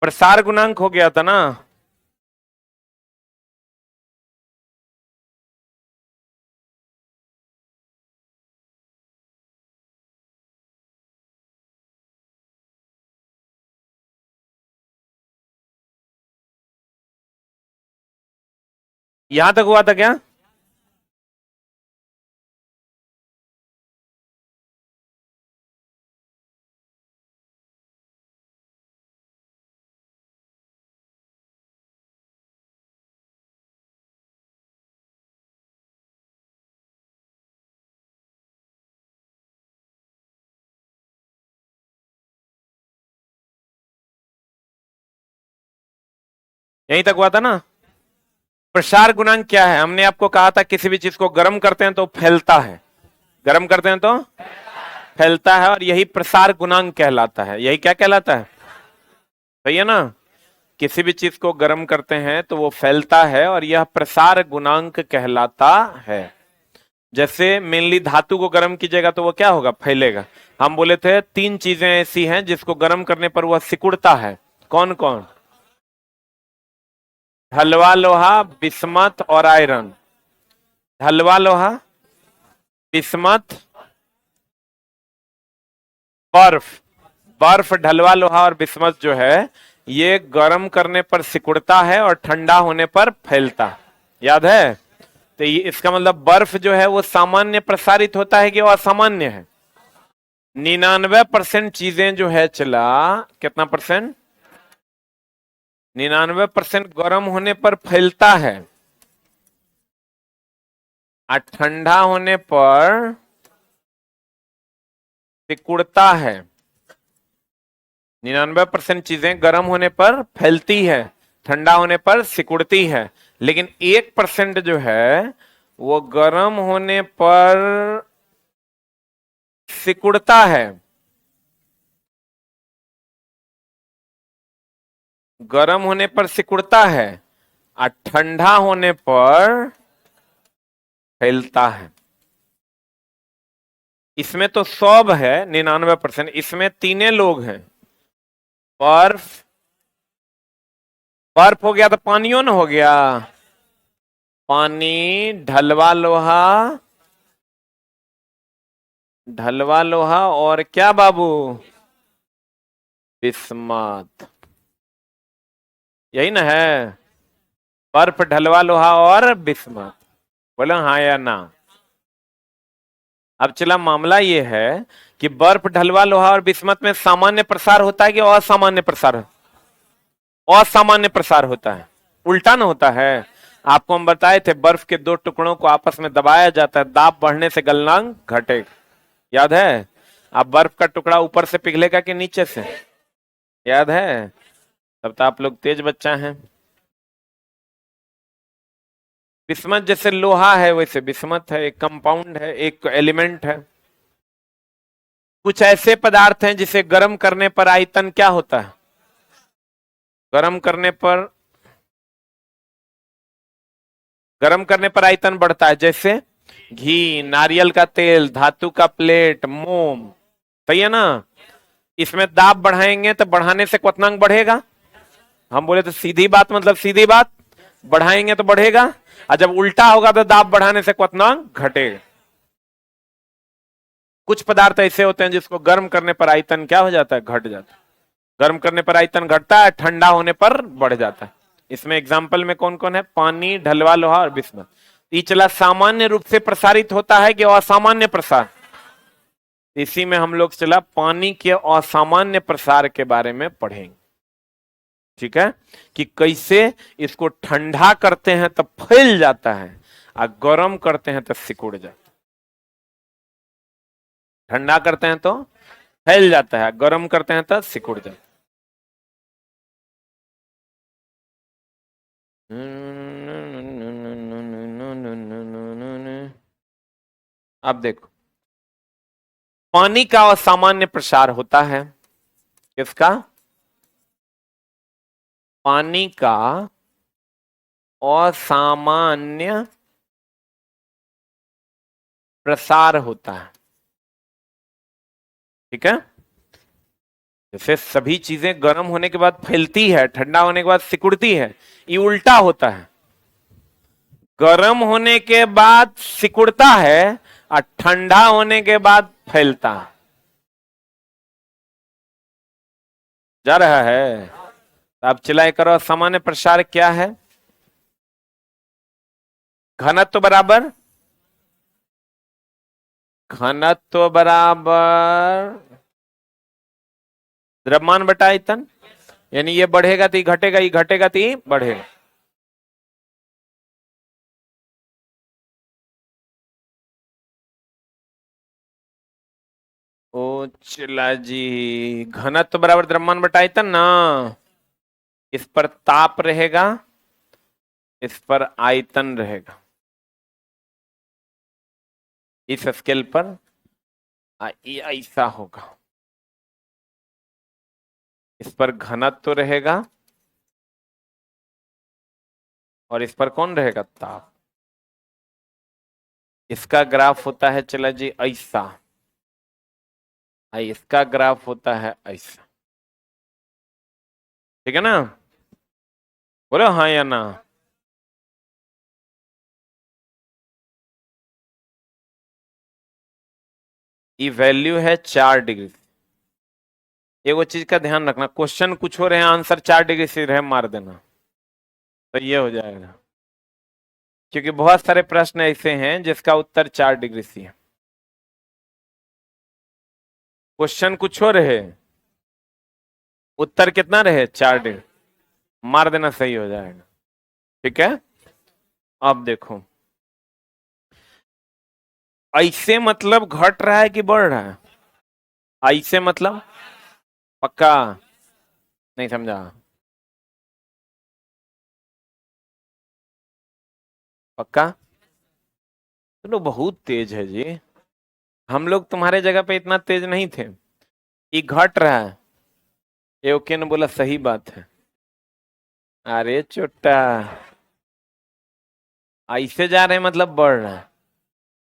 प्रसार गुणांक हो गया था ना। यहां तक हुआ था क्या? यहीं तक हुआ था ना। प्रसार गुणांक क्या है? हमने आपको कहा था किसी भी चीज को गर्म करते हैं तो फैलता है, गर्म करते हैं तो फैलता है, और यही प्रसार गुणांक कहलाता है। यही क्या कहलाता है? सही है ना? किसी भी चीज को गर्म करते हैं तो वो फैलता है और यह प्रसार गुणांक कहलाता है। जैसे मेनली धातु को गर्म कीजिएगा तो वो क्या होगा? फैलेगा। हम बोले थे तीन चीजें ऐसी हैं जिसको गर्म करने पर वह सिकुड़ता है। कौन कौन? ढलवा लोहा, बिस्मथ और आयरन। ढलवा लोहा, बिस्मथ, बर्फ। बर्फ, ढलवा लोहा और बिस्मथ जो है ये गर्म करने पर सिकुड़ता है और ठंडा होने पर फैलता। याद है? तो ये इसका मतलब बर्फ जो है वो सामान्य प्रसारित होता है कि वो असामान्य है? 99% चीजें जो है चला, कितना परसेंट? 99% गर्म होने पर फैलता है और ठंडा होने पर सिकुड़ता है। 99% चीजें गर्म होने पर फैलती है, ठंडा होने पर सिकुड़ती है, लेकिन 1% जो है वो गर्म होने पर सिकुड़ता है। गर्म होने पर सिकुड़ता है और ठंडा होने पर फैलता है। इसमें तो सब है 99%, इसमें तीने लोग हैं। बर्फ, बर्फ हो गया तो पानियों न हो गया। पानी, ढलवा लोहा, ढलवा लोहा और क्या बाबू? बिस्मत। यही ना है? बर्फ, ढलवा लोहा और बिस्मत। बोलो हाँ या ना। अब चला मामला ये है कि बर्फ, ढलवा लोहा और बिस्मत में सामान्य प्रसार होता है कि असामान्य प्रसार? असामान्य प्रसार होता है। उल्टा ना होता है। आपको हम बताए थे बर्फ के दो टुकड़ों को आपस में दबाया जाता है, दाब बढ़ने से गलनांक घटेगा। याद है? अब बर्फ का टुकड़ा ऊपर से पिघलेगा कि नीचे से? याद है? तब तो आप लोग तेज बच्चा हैं। बिस्मत जैसे लोहा है वैसे बिस्मत है, एक कंपाउंड है, एक एलिमेंट है। कुछ ऐसे पदार्थ हैं जिसे गर्म करने पर आयतन क्या होता है? गर्म करने पर, गर्म करने पर आयतन बढ़ता है। जैसे घी, नारियल का तेल, धातु का प्लेट, मोम। सही है ना? इसमें दाब बढ़ाएंगे तो बढ़ाने से क्वथनांक बढ़ेगा। हम बोले तो सीधी बात, मतलब सीधी बात, बढ़ाएंगे तो बढ़ेगा, और जब उल्टा होगा तो दाब बढ़ाने से क्वथनांक घटेगा। कुछ पदार्थ ऐसे होते हैं जिसको गर्म करने पर आयतन क्या हो जाता है? घट जाता है। गर्म करने पर आयतन घटता है, ठंडा होने पर बढ़ जाता है। इसमें एग्जाम्पल में कौन कौन है? पानी, ढलवा लोहा और बिस्मत। ये चला सामान्य रूप से प्रसारित होता है कि असामान्य प्रसार? इसी में हम लोग चला पानी के असामान्य प्रसार के बारे में पढ़ेंगे। ठीक है? कि कैसे इसको ठंडा करते हैं तो फैल जाता है और गर्म करते हैं तो सिकुड़ जाता है। ठंडा करते हैं तो फैल जाता है, गर्म करते हैं तो सिकुड़ जाता है। अब देखो, पानी का असामान्य प्रसार होता है। किसका? पानी का असामान्य प्रसार होता है। ठीक है? जैसे सभी चीजें गर्म होने के बाद फैलती है, ठंडा होने के बाद सिकुड़ती है, ये उल्टा होता है। गर्म होने के बाद सिकुड़ता है और ठंडा होने के बाद फैलता है। जा रहा है? तो आप चिल्लाए करो, सामान्य प्रसार क्या है? घनत्व बराबर, घनत्व बराबर द्रव्यमान बटा आयतन। यानी ये बढ़ेगा तो ये घटेगा, ये घटेगा तो ये बढ़ेगा। ओ चिल्ला जी, घनत्व बराबर द्रव्यमान बटा आयतन ना। इस पर ताप रहेगा, इस पर आयतन रहेगा, इस स्केल पर ये ऐसा होगा। इस पर घनत्व रहेगा और इस पर कौन रहेगा? ताप। इसका ग्राफ होता है चला जी ऐसा, इसका ग्राफ होता है ऐसा। ठीक है ना? बोलो हाँ या ना। ये वैल्यू है 4 डिग्री। एगो चीज का ध्यान रखना, क्वेश्चन कुछ हो रहे हैं, आंसर 4 डिग्री से रहे मार देना, तो ये हो जाएगा। क्योंकि बहुत सारे प्रश्न ऐसे हैं जिसका उत्तर 4 डिग्री सी है। क्वेश्चन कुछ हो रहे, उत्तर कितना रहे? 4 डिग्री, मार देना, सही हो जाएगा। ठीक है? अब देखो, ऐसे मतलब घट रहा है कि बढ़ रहा है? ऐसे मतलब पक्का नहीं समझा? पक्का? तुम लोग बहुत तेज है जी, हम लोग तुम्हारे जगह पे इतना तेज नहीं थे। ये घट रहा है, ये ओके ने बोला सही बात है। अरे चुट्टा, ऐसे जा रहे हैं मतलब बढ़ रहा है,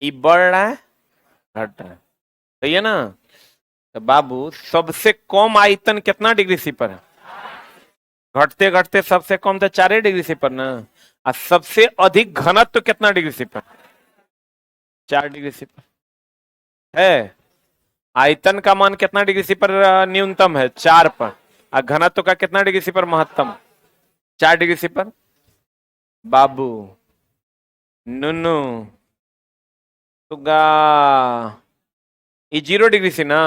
ये बढ़ रहा है, घट रहा है। सही है ना? तो बाबू सबसे कम आयतन कितना डिग्री सी पर है? घटते घटते सबसे कम तो 4 डिग्री सी पर ना। और सबसे अधिक घनत्व कितना डिग्री सी पर? 4 डिग्री सी पर है। आयतन का मान कितना डिग्री सी पर न्यूनतम है? 4 पर। और घनत्व का कितना डिग्री सी पर महत्तम? 4 डिग्री सी पर। बाबू नुनू तुगा, ये 0 डिग्री सी ना।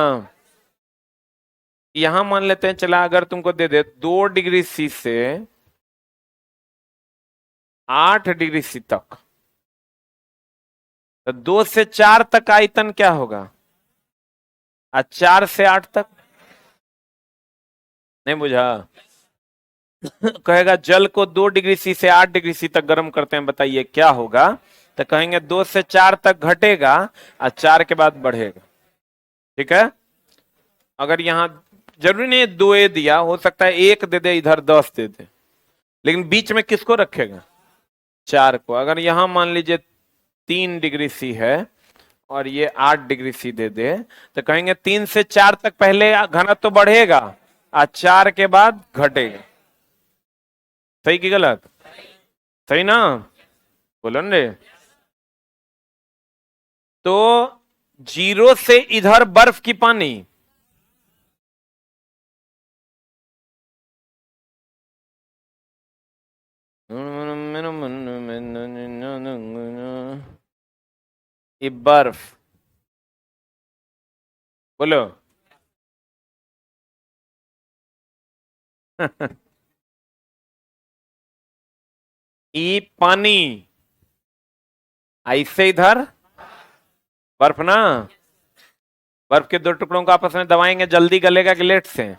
यहां मान लेते हैं, चला अगर तुमको दे दे 2 डिग्री सी से 8 डिग्री सी तक, तो 2 से 4 तक आयतन क्या होगा? 4 से 8 तक। नहीं बुझा? कहेगा जल को 2 डिग्री सी से 8 डिग्री सी तक गर्म करते हैं, बताइए क्या होगा? तो कहेंगे 2 से 4 तक घटेगा और 4 के बाद बढ़ेगा। ठीक है? अगर यहां जरूरी नहीं 2 दिया, हो सकता है 1 दे दे, इधर 10 दे दे, लेकिन बीच में किसको रखेगा? 4 को। अगर यहां मान लीजिए 3 डिग्री सी है और ये 8 डिग्री सी दे दे, तो कहेंगे 3 से 4 तक पहले घनत्व तो बढ़ेगा और 4 के बाद घटेगा। सही कि गलत? सही ना? बोलो न रे। तो 0 से इधर बर्फ की पानी, ये बर्फ, बोलो। ये पानी, ऐसे इधर बर्फ ना। बर्फ के 2 टुकड़ों को आपस में दबाएंगे, जल्दी गलेगा कि लेट से?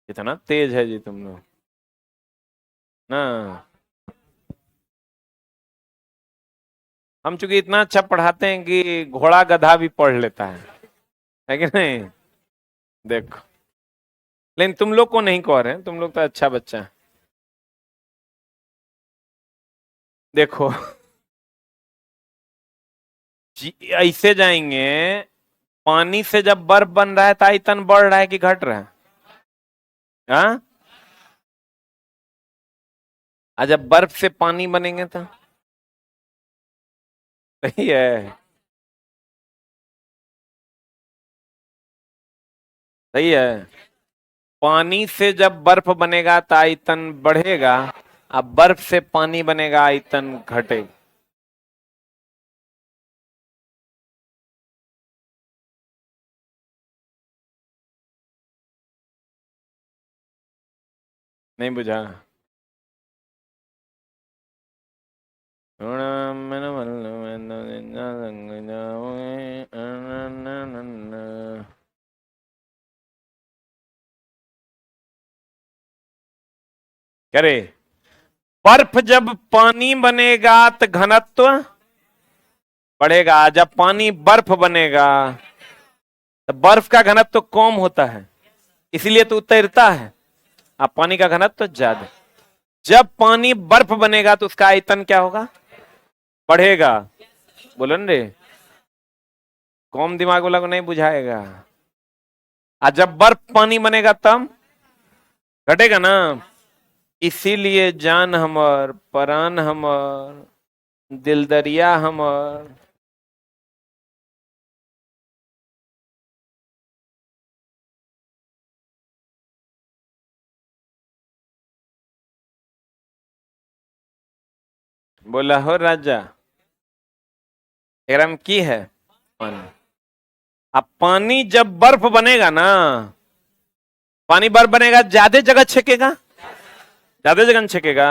इतना तेज है जी तुम लोग ना। हम चूंकि इतना अच्छा पढ़ाते हैं कि घोड़ा गधा भी पढ़ लेता है कि नहीं? देखो, लेकिन तुम लोग को नहीं कह रहे हैं, तुम लोग तो अच्छा बच्चा है। देखो ऐसे जाएंगे, पानी से जब बर्फ बन रहा है तो आयतन बढ़ रहा है कि घट रहा है? हाँ, जब बर्फ से पानी बनेंगे तो सही है, सही है। पानी से जब बर्फ बनेगा तो आयतन बढ़ेगा, अब बर्फ से पानी बनेगा आयतन घटेगा। नहीं बुझा? करे, बर्फ जब पानी बनेगा तो घनत्व बढ़ेगा, जब पानी बर्फ बनेगा तो बर्फ का घनत्व कम होता है, इसलिए तो तैरता है। अब पानी का घनत्व ज्यादा। जब पानी बर्फ बनेगा तो उसका आयतन क्या होगा? बढ़ेगा। बोलो न रे, कम दिमाग वाला को नहीं बुझाएगा। आज जब बर्फ पानी बनेगा तब घटेगा ना। इसीलिए जान हमर, परान हमर, दिलदरिया हमर, बोला हो राजा, एकदम की है पानी। अब पानी जब बर्फ बनेगा ना, पानी बर्फ बनेगा, ज्यादा जगह छेकेगा, ज्यादा जगह छेकेगा,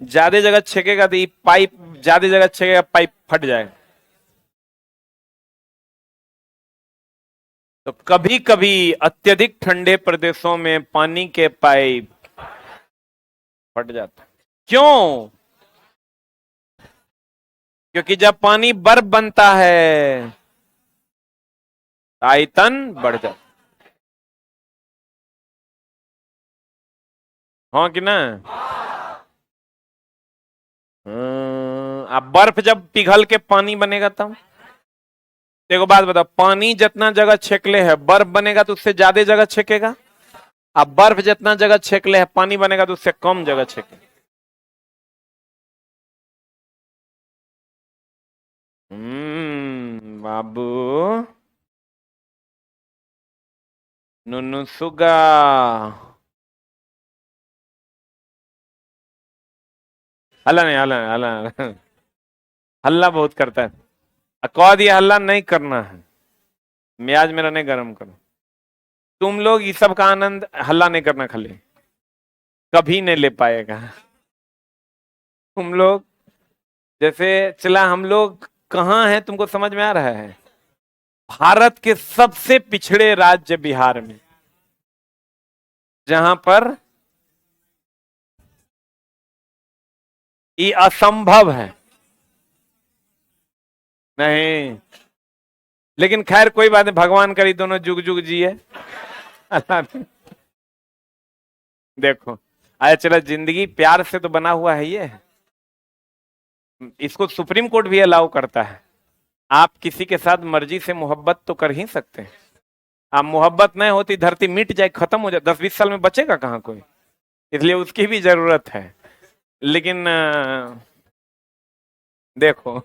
ज्यादा जगह छेकेगा तो ये पाइप, ज्यादा जगह छेकेगा पाइप फट जाएगा। तो कभी कभी अत्यधिक ठंडे प्रदेशों में पानी के पाइप फट जाता है। क्यों? क्योंकि जब पानी बर्फ बनता है आयतन बढ़ जाता। हाँ कि ना? अब बर्फ जब पिघल के पानी बनेगा तब देखो, बात बताओ, पानी जितना जगह छेकले है बर्फ बनेगा तो उससे ज्यादा जगह छेकेगा। अब बर्फ जितना जगह छेकले है पानी बनेगा तो उससे कम जगह छेकेगा। बाबू, नुनु सुगा, हल्ला नहीं, हल्ला हल्ला हल्ला बहुत करता है। कह दिया हल्ला नहीं करना है, मियाज मेरा नहीं गर्म करो। तुम लोग इस सब का आनंद हल्ला नहीं करना खाली कभी नहीं ले पाएगा। तुम लोग जैसे चला, हम लोग कहाँ हैं तुमको समझ में आ रहा है? भारत के सबसे पिछड़े राज्य बिहार में, जहां पर ये असंभव है। नहीं, लेकिन खैर कोई बात नहीं, भगवान करी दोनों जुग जुग जिए। देखो, अरे चलो, जिंदगी प्यार से तो बना हुआ है ये, इसको सुप्रीम कोर्ट भी अलाउ करता है। आप किसी के साथ मर्जी से मोहब्बत तो कर ही सकते हैं। आप मोहब्बत नहीं होती धरती मिट जाए, खत्म हो जाए, 10-20 साल में बचेगा कहां कोई? इसलिए उसकी भी जरूरत है। लेकिन देखो,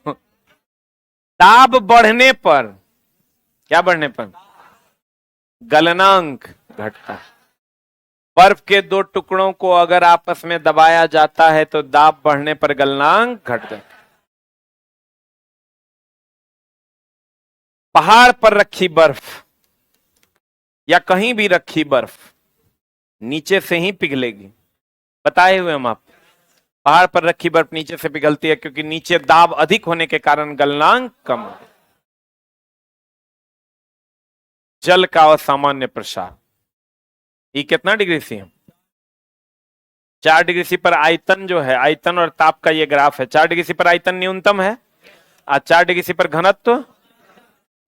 ताप बढ़ने पर, क्या बढ़ने पर? गलनांक घटता है। बर्फ के दो टुकड़ों को अगर आपस में दबाया जाता है तो दाब बढ़ने पर गलनांक घट जाता है। पहाड़ पर रखी बर्फ या कहीं भी रखी बर्फ नीचे से ही पिघलेगी, बताए हुए हम आप। पहाड़ पर रखी बर्फ नीचे से पिघलती है क्योंकि नीचे दाब अधिक होने के कारण गलनांक कम है। जल का असामान्य प्रसार, ये कितना डिग्री सी है? 4 डिग्री सी पर आयतन जो है, आयतन और ताप का ये ग्राफ है। 4 डिग्री सी पर आयतन न्यूनतम है और 4 डिग्री सी पर घनत्व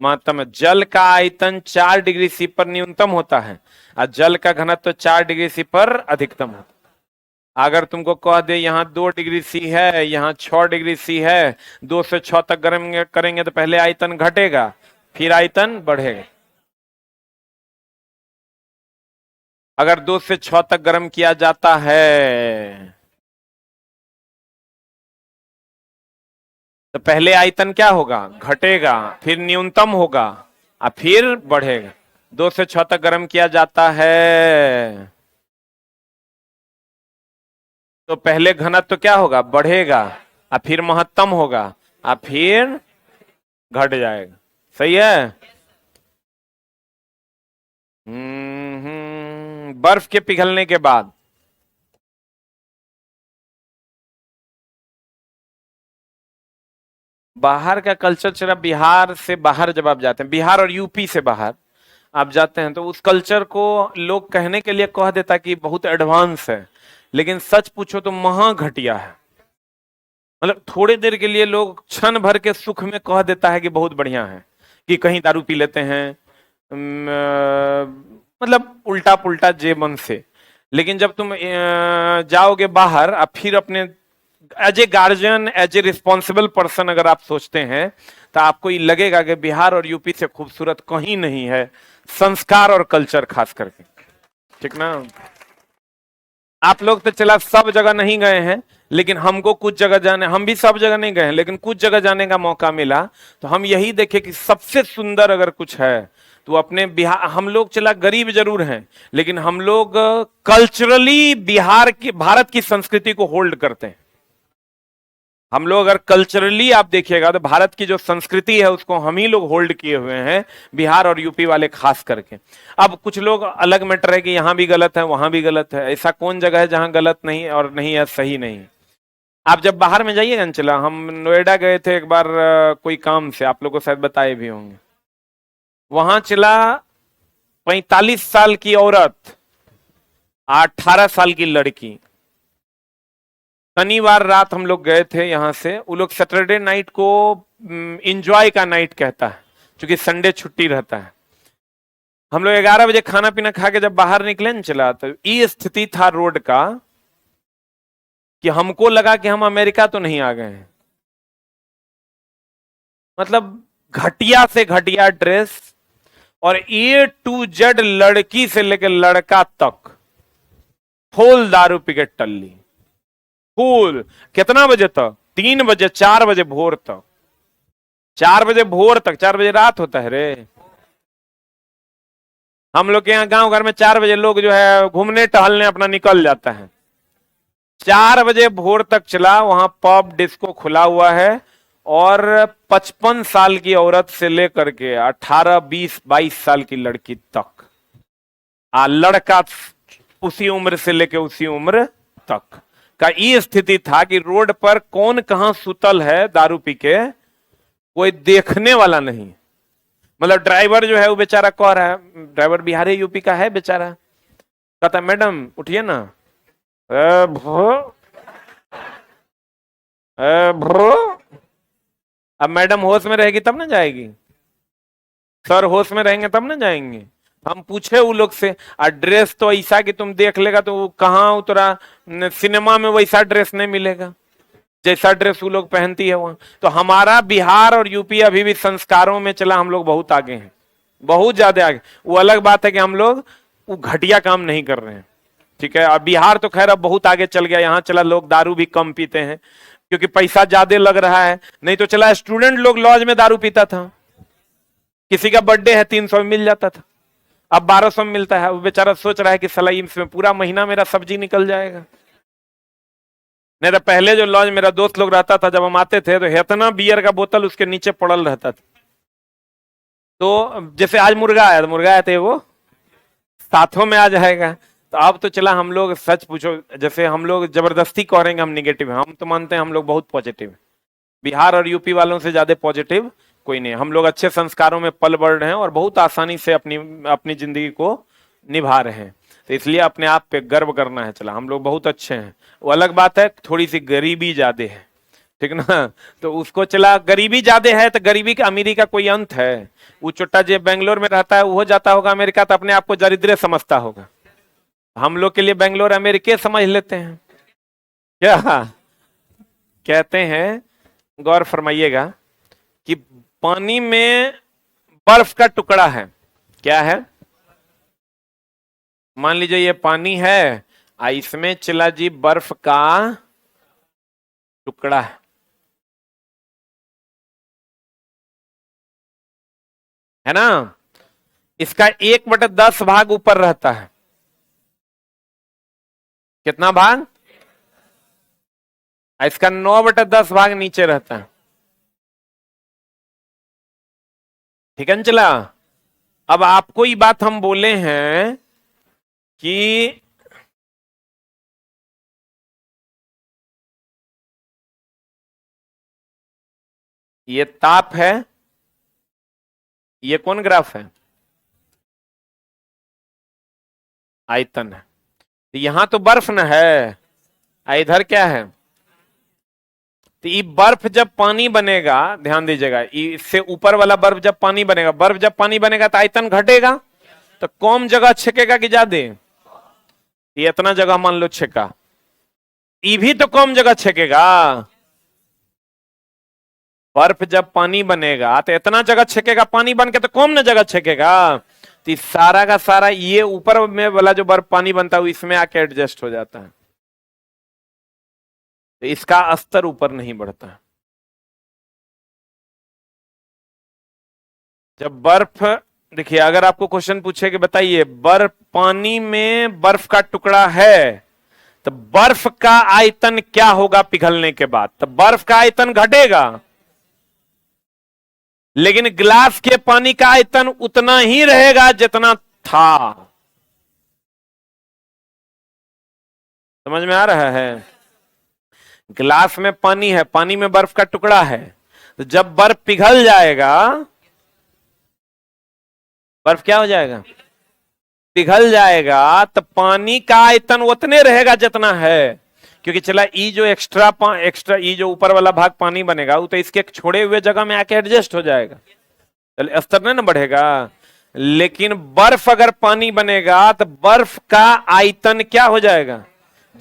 महत्तम है। जल का आयतन 4 डिग्री सी पर न्यूनतम होता है और जल का घनत्व 4 डिग्री सी पर अधिकतम होता है। अगर तुमको कह दे यहाँ 2 डिग्री सी है, यहाँ 6 डिग्री सी है, 2 से 6 तक गर्म करेंगे तो पहले आयतन घटेगा फिर आयतन बढ़ेगा। अगर 2 से 6 तक गर्म किया जाता है तो पहले आयतन क्या होगा, घटेगा, फिर न्यूनतम होगा और फिर बढ़ेगा। 2 से 6 तक गर्म किया जाता है तो पहले घनत्व तो क्या होगा, बढ़ेगा, और फिर महत्तम होगा, और फिर घट जाएगा। सही है। बर्फ के पिघलने के बाद बाहर का कल्चर चला, बिहार से बाहर जब आप जाते हैं, बिहार और यूपी से बाहर आप जाते हैं तो उस कल्चर को लोग कहने के लिए कह देता कि बहुत एडवांस है, लेकिन सच पूछो तो महा घटिया है। मतलब थोड़े देर के लिए लोग क्षण भर के सुख में कह देता है कि बहुत बढ़िया है, कि कहीं दारू पी लेते हैं, मतलब उल्टा पुल्टा जे मन से। लेकिन जब तुम जाओगे बाहर, अब फिर अपने as a guardian, as a responsible person अगर आप सोचते हैं तो आपको ये लगेगा कि बिहार और यूपी से खूबसूरत कहीं नहीं है, संस्कार और कल्चर खास करके। ठीक ना। आप लोग तो चला सब जगह नहीं गए हैं, लेकिन हमको कुछ जगह जाने, हम भी सब जगह नहीं गए हैं, लेकिन कुछ जगह जाने का मौका मिला तो हम यही देखे कि सबसे सुंदर अगर कुछ है तो अपने बिहार। हम लोग चला गरीब जरूर हैं, लेकिन हम लोग कल्चरली बिहार की, भारत की संस्कृति को होल्ड करते हैं। हम लोग अगर कल्चरली आप देखिएगा तो भारत की जो संस्कृति है उसको हम ही लोग होल्ड किए हुए हैं, बिहार और यूपी वाले खास करके। अब कुछ लोग अलग मैटर है कि यहां भी गलत है वहां भी गलत है, ऐसा कौन जगह है जहां गलत नहीं और नहीं है सही नहीं। आप जब बाहर में जाइएगा ना, चला हम नोएडा गए थे एक बार कोई काम से, आप लोग को शायद बताए भी होंगे। वहां चला 45 साल की औरत, 18 साल की लड़की। शनिवार रात हम लोग गए थे यहां से, वो लोग सैटरडे नाइट को एंजॉय का नाइट कहता है, क्योंकि संडे छुट्टी रहता है। हम लोग 11 बजे खाना पीना खा के जब बाहर निकले न चला, तो ये स्थिति था रोड का कि हमको लगा कि हम अमेरिका तो नहीं आ गए हैं। मतलब घटिया से घटिया ड्रेस, और A to Z लड़की से लेकर लड़का तक फुल दारू पी के टल्ली, फुल। कितना बजे तक, 3 बजे 4 बजे भोर तक, 4 बजे भोर तक, 4 बजे रात होता है रे। हम लोग के यहाँ गांव घर में 4 बजे लोग जो है घूमने टहलने अपना निकल जाता है। 4 बजे भोर तक चला, वहां पब डिस्को खुला हुआ है, और 55 साल की औरत से लेकर के 18 20 22 साल की लड़की तक, लड़का उसी उम्र से लेकर उसी उम्र तक का ये स्थिति था कि रोड पर कौन कहां सुतल है दारू पी के कोई देखने वाला नहीं। मतलब ड्राइवर जो है वो बेचारा कह रहा है, ड्राइवर बिहारी यूपी का है बेचारा, कहता मैडम उठिए ना, भो भो। अब मैडम होश में रहेगी तब ना जाएगी, सर होश में रहेंगे तब ना जाएंगे। हम पूछे वो लोग से, ड्रेस तो ऐसा कि तुम देख लेगा तो कहाँ उतरा, सिनेमा में वैसा ड्रेस नहीं मिलेगा जैसा ड्रेस वो लोग पहनती है वहां। तो हमारा बिहार और यूपी अभी भी संस्कारों में चला हम लोग बहुत आगे हैं, बहुत ज्यादा आगे। वो अलग बात है कि हम लोग वो घटिया काम नहीं कर रहे हैं, ठीक है। और बिहार तो खैर अब बहुत आगे चल गया, यहाँ चला लोग दारू भी कम पीते हैं क्योंकि पैसा ज्यादा लग रहा है। नहीं तो चला स्टूडेंट लोग लॉज में दारू पीता था, किसी का बर्थडे है 300 में मिल जाता था, अब 1200 में मिलता है। वो बेचारा सोच रहा है कि साला इसमें पूरा महीना मेरा सब्जी निकल जाएगा। नहीं तो पहले जो लॉज मेरा दोस्त लोग रहता था, जब हम आते थे तो इतना बियर का बोतल उसके नीचे पड़ल रहता था। तो जैसे आज मुर्गा आया तो मुर्गा आया तो वो साथों में आ जाएगा। तो अब तो चला हम लोग सच पूछो, जैसे हम लोग जबरदस्ती करेंगे हम निगेटिव है, हम तो मानते हैं हम लोग बहुत पॉजिटिव है। बिहार और यूपी वालों से ज्यादा पॉजिटिव कोई नहीं। हम लोग अच्छे संस्कारों में पल बढ़ रहे हैं और बहुत आसानी से अपनी अपनी जिंदगी को निभा रहे हैं। तो इसलिए अपने आप पे गर्व करना है। चला हम लोग बहुत अच्छे हैं। वो अलग बात है थोड़ी सी गरीबी ज्यादा है, ठीक ना। तो उसको चला गरीबी ज्यादा है तो गरीबी का अमीरी का कोई अंत है। वो छोटा जो बेंगलोर में रहता है वो जाता होगा अमेरिका तो अपने आप को दरिद्र समझता होगा। हम लोग के लिए बेंगलोर अमेरिका समझ लेते हैं क्या। कहते हैं, गौर फरमाइएगा कि पानी में बर्फ का टुकड़ा है, क्या है, मान लीजिए ये पानी है, इसमें चला जी बर्फ का टुकड़ा है ना। इसका 1/10 भाग ऊपर रहता है। कितना भाग? इसका 9/10 भाग नीचे रहता है। ठीक है चला। अब आपको ये बात हम बोले हैं कि ये ताप है, ये कौन ग्राफ है? आयतन है। तो यहां तो बर्फ न है, इधर क्या है? तो ये बर्फ जब पानी बनेगा, ध्यान दीजिएगा, इससे ऊपर वाला बर्फ जब पानी बनेगा, बर्फ जब पानी बनेगा तो आयतन घटेगा। तो कम जगह छेकेगा कि ज्यादा? ये इतना जगह मान लो छेका, ये भी तो कम जगह छेकेगा। बर्फ जब पानी बनेगा तो इतना जगह छेकेगा, पानी बन के तो कम न जगह छेकेगा। तो सारा का सारा ये ऊपर में वाला जो बर्फ पानी बनता है इसमें आके एडजस्ट हो जाता है, तो इसका स्तर ऊपर नहीं बढ़ता। जब बर्फ, देखिए अगर आपको क्वेश्चन पूछे कि बताइए बर्फ, पानी में बर्फ का टुकड़ा है, तो बर्फ का आयतन क्या होगा पिघलने के बाद? तो बर्फ का आयतन घटेगा, लेकिन गिलास के पानी का आयतन उतना ही रहेगा जितना था। समझ में आ रहा है? गिलास में पानी है, पानी में बर्फ का टुकड़ा है, तो जब बर्फ पिघल जाएगा, बर्फ क्या हो जाएगा? पिघल जाएगा, तो पानी का आयतन उतने रहेगा जितना है। क्योंकि चला ई जो एक्स्ट्रा ई जो ऊपर वाला भाग पानी बनेगा वो तो इसके छोड़े हुए जगह में आके एडजस्ट हो जाएगा, चले स्तर नहीं ना बढ़ेगा। लेकिन बर्फ अगर पानी बनेगा तो बर्फ का आयतन क्या हो जाएगा?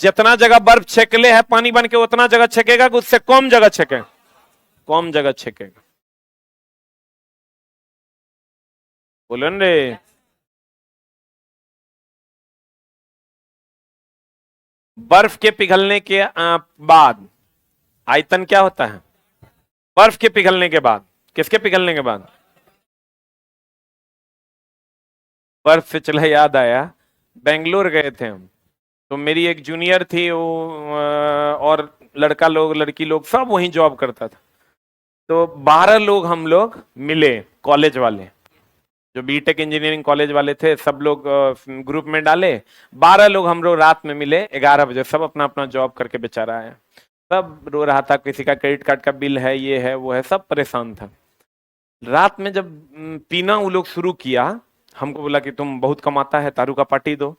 जितना जगह बर्फ छेकले है पानी बन के उतना जगह छेकेगा कि उससे कम जगह छेकेगा? कम जगह छेकेगा। बोलो रे। बर्फ के पिघलने के बाद आयतन क्या होता है? बर्फ के पिघलने के बाद, किसके पिघलने के बाद? बर्फ से चला याद आया, बेंगलोर गए थे हम, तो मेरी एक जूनियर थी वो, और लड़का लोग लड़की लोग सब वहीं जॉब करता था। तो 12 लोग हम लोग मिले, कॉलेज वाले जो बीटेक इंजीनियरिंग कॉलेज वाले थे, सब लोग ग्रुप में डाले। 12 लोग हम लोग रात में मिले 11 बजे, सब अपना अपना जॉब करके बेचारा आया। सब रो रहा था, किसी का क्रेडिट कार्ड का बिल है, ये है वो है, सब परेशान था। रात में जब पीना वो लोग शुरू किया, हमको बोला कि तुम बहुत कमाता है, दारू का पार्टी दो।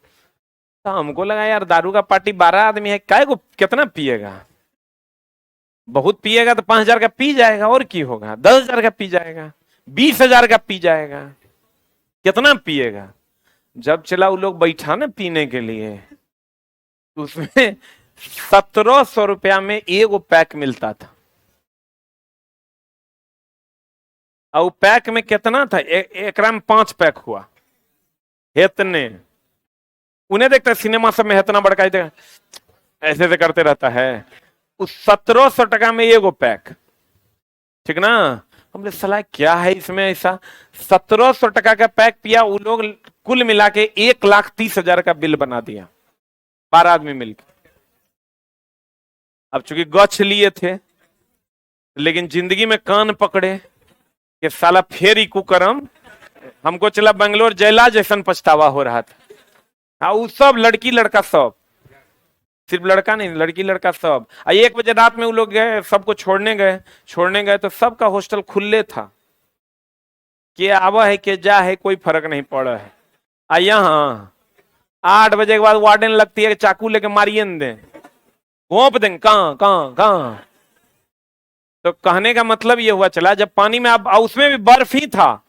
तो हमको लगा यार दारू का पार्टी, 12 आदमी है, काय को कितना पिएगा? बहुत पिएगा तो 5,000 का पी जाएगा, और की होगा, 10,000 का पी जाएगा, 20,000 का पी जाएगा, कितना पिएगा? जब चला वो लोग बैठा ना पीने के लिए, उसमें 1,700 रुपया में एगो पैक मिलता था। और पैक में कितना था? एक 5 पैक हुआ। इतने उन्हें देखता सिनेमा सब में इतना बड़का ऐसे से करते रहता है, उस 1,700 टका में एगो पैक, ठीक ना। हमने सलाह क्या है इसमें ऐसा, 1,700 टका का पैक पिया वो लोग, कुल मिला के 1,30,000 का बिल बना दिया 12 आदमी मिलकर। अब चूंकि गछ लिए थे, लेकिन जिंदगी में कान पकड़े कि साला फेर ही कुकरम, हमको चला बेंगलोर जयला जैसन पछतावा हो रहा था। हाँ वो सब लड़की लड़का सब, सिर्फ लड़का नहीं, लड़की लड़का सब। 1 बजे रात में वो लोग गए, सबको छोड़ने गए तो सबका हॉस्टल खुले था, के आवा है के जा है कोई फर्क नहीं पड़ा है। यहाँ 8 बजे के बाद वार्डन लगती है, चाकू लेके मारिए न दे, घोंप देंगे कहाँ कहाँ कहाँ। तो कहने का मतलब ये हुआ चला, जब पानी में अब उसमें भी बर्फ ही था,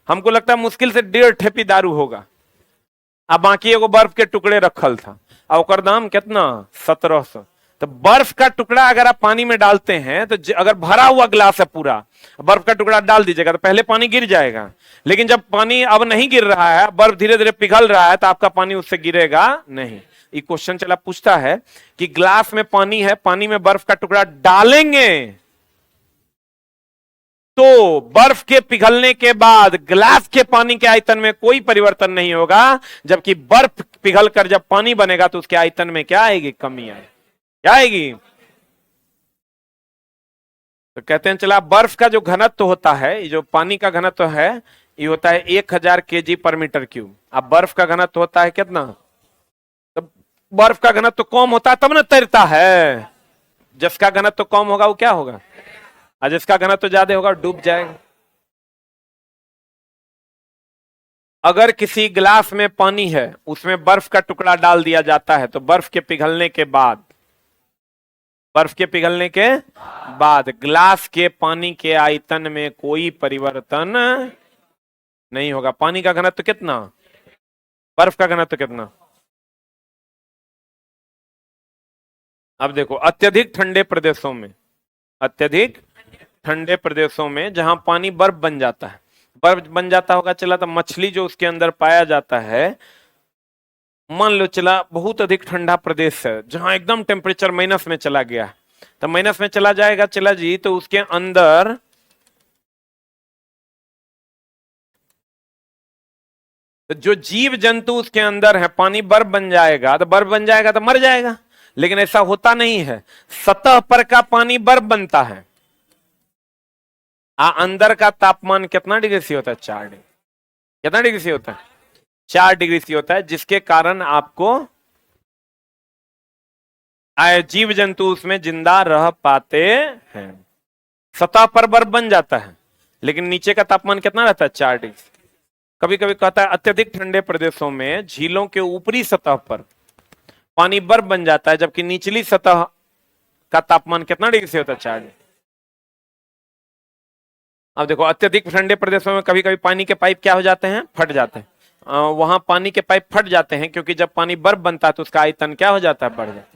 हमको लगता है मुश्किल से 1.5 ठेपी दारू होगा, अब बाकी एगो बर्फ के टुकड़े रखल था, और ओकर दाम कितना? 1,700। तो तो बर्फ का टुकड़ा अगर आप पानी में डालते हैं तो अगर भरा हुआ ग्लास है पूरा, बर्फ का टुकड़ा डाल दीजिएगा तो पहले पानी गिर जाएगा। लेकिन जब पानी अब नहीं गिर रहा है, बर्फ धीरे धीरे पिघल रहा है, तो आपका पानी उससे गिरेगा नहीं। ये क्वेश्चन चला पूछता है कि ग्लास में पानी है, पानी में बर्फ का टुकड़ा डालेंगे तो बर्फ के पिघलने के बाद ग्लास के पानी के आयतन में कोई परिवर्तन नहीं होगा, जबकि बर्फ पिघलकर जब पानी बनेगा तो उसके आयतन में क्या आएगी? कमी आएगी। क्या आएगी? तो कहते हैं चला बर्फ का जो घनत्व होता है, ये जो पानी का घनत्व है, ये होता है 1000 kg पर मीटर क्यूब। अब बर्फ का घनत्व होता है कितना? तो बर्फ का घनत्व कम होता है तब ना तैरता है। जिसका घनत्व कम होगा वो क्या होगा, और जिसका घनत्व ज्यादा होगा डूब जाएगा। अगर किसी गिलास में पानी है, उसमें बर्फ का टुकड़ा डाल दिया जाता है, तो बर्फ के पिघलने के बाद, बर्फ के पिघलने के बाद ग्लास के पानी के आयतन में कोई परिवर्तन नहीं होगा। पानी का घनत्व कितना, बर्फ का घनत्व कितना? अब देखो, अत्यधिक ठंडे प्रदेशों में, अत्यधिक ठंडे प्रदेशों में जहां पानी बर्फ बन जाता है, बर्फ बन जाता होगा चला, तो मछली जो उसके अंदर पाया जाता है, मान लो चला बहुत अधिक ठंडा प्रदेश है जहां एकदम टेम्परेचर माइनस में चला गया, तो माइनस में चला जाएगा चला जी, तो उसके अंदर तो जो जीव जंतु उसके अंदर है, पानी बर्फ बन जाएगा, तो बर्फ बन जाएगा तो मर जाएगा। लेकिन ऐसा होता नहीं है, सतह पर का पानी बर्फ बनता है, अंदर का तापमान कितना डिग्री से होता है? 4 डिग्री। कितना डिग्री से होता है? 4 डिग्री से होता है, जिसके कारण आपको जीव जंतु उसमें जिंदा रह पाते हैं। सतह पर बर्फ बन जाता है, लेकिन नीचे का तापमान कितना रहता है? 4 डिग्री। कभी कभी कहता है अत्यधिक ठंडे प्रदेशों में झीलों के ऊपरी सतह पर पानी बर्फ बन जाता है, जबकि निचली सतह का तापमान कितना डिग्री से होता है? 4 डिग्री। अब देखो, अत्यधिक ठंडे प्रदेशों में कभी कभी पानी के पाइप क्या हो जाते हैं? फट जाते हैं। वहां पानी के पाइप फट जाते हैं क्योंकि जब पानी बर्फ बनता है तो उसका आयतन क्या हो जाता है? बढ़ जाता है।